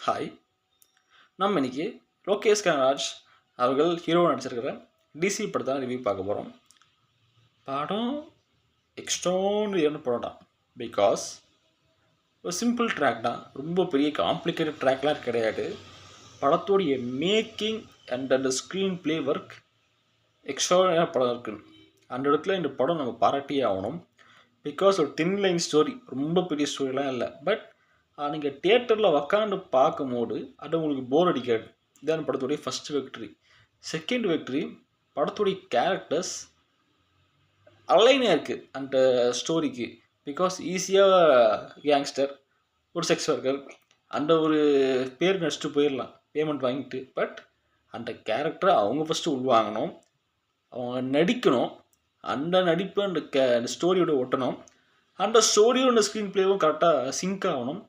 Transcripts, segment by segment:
Hi. நம்ம இன்னைக்கு லோகேஷ் கனகராஜ் அவர்கள் ஹீரோவாக நடிச்சிருக்கிற டிசி படத்தை ரிவ்யூ பார்க்க போகிறோம். படம் எக்ஸ்ட்ரானரியான படம் தான். பிகாஸ் ஒரு சிம்பிள் ட்ராக் தான், ரொம்ப பெரிய காம்ப்ளிகேட்டட் ட்ராக்லாம் கிடையாது. படத்தோடைய மேக்கிங் அண்ட் அந்த ஸ்க்ரீன் ப்ளே ஒர்க் எக்ஸ்ட்ரானரியான படம் இருக்குது. அந்த இடத்துல இந்த படம் நம்ம பாராட்டியே ஆகணும். பிகாஸ் ஒரு 10 லைன் ஸ்டோரி, ரொம்ப பெரிய ஸ்டோரிலாம் இல்லை. பட் நீங்கள் தியேட்டரில் உக்காந்து பார்க்கும்போது அது உங்களுக்கு போர் அடிக்காது. இதான் படத்துடைய ஃபஸ்ட் விக்ட்ரி. செகண்ட் விக்ட்ரி, படத்துடைய கேரக்டர்ஸ் அலைனாக இருக்குது அந்த ஸ்டோரிக்கு. பிகாஸ் ஈஸியாக கேங்ஸ்டர், ஒரு செக்ஸ் ஒர்க்கர், அந்த ஒரு பேர் நடிச்சுட்டு போயிடலாம் பேமெண்ட் வாங்கிட்டு. பட் அந்த கேரக்டரை அவங்க ஃபஸ்ட்டு உள்வாங்கணும், அவங்க நடிக்கணும், அந்த நடிப்பு அந்த ஸ்டோரியோட ஒட்டணும், அந்த ஸ்டோரியும் அந்த ஸ்க்ரீன் ப்ளேவும் கரெக்டாக சிங்க் ஆகணும்.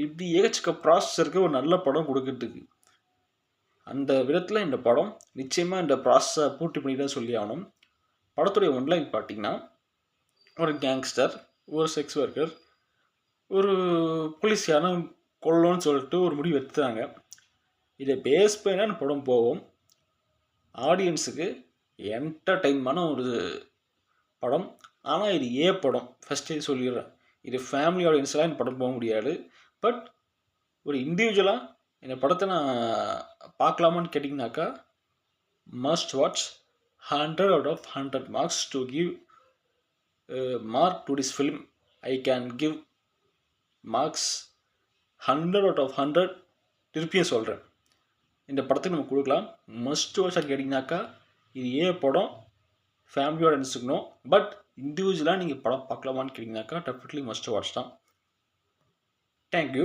இப்படி ஏகச்சக்க ப்ராசஸ் இருக்க ஒரு நல்ல படம் கொடுக்கறதுக்கு. அந்த விதத்தில் இந்த படம் நிச்சயமாக இந்த ப்ராசஸை பூர்த்தி பண்ணி தான் சொல்லி ஆகணும். படத்துடைய ஒன்லைன் பார்த்தீங்கன்னா, ஒரு கேங்ஸ்டர், ஒரு செக்ஸ் ஒர்க்கர், ஒரு போலீஸான கொல்லணும்னு சொல்லிட்டு ஒரு முடிவு எடுத்துட்டாங்க. இதை பேஸ் பண்ணி அந்த படம் போகும். ஆடியன்ஸுக்கு என்டர்டெயின்மான ஒரு படம். ஆனால் இது படம் ஃபஸ்ட்டே சொல்லிடுறேன், இது ஃபேமிலி ஆடியன்ஸ்லாம் இந்த படம் போக முடியாது. பட் ஒரு இண்டிவிஜுவலாக இந்த படத்தை நான் பார்க்கலாமான்னு கேட்டிங்கனாக்கா, must watch. 100 out of 100 marks to give mark to this film. I can give marks 100 out of 100. திருப்பியும் சொல்கிறேன், இந்த படத்துக்கு நம்ம கொடுக்கலாம் மஸ்ட் வாட்சாக கேட்டிங்கனாக்கா, இது படம் ஃபேமிலியோட நினச்சிக்கணும். பட் இண்டிவிஜுவலாக நீங்கள் படம் பார்க்கலாமான்னு கேட்டிங்கனாக்கா டெஃபினெட்லி மஸ்ட் வாட்ச் தான். தேங்க்யூ.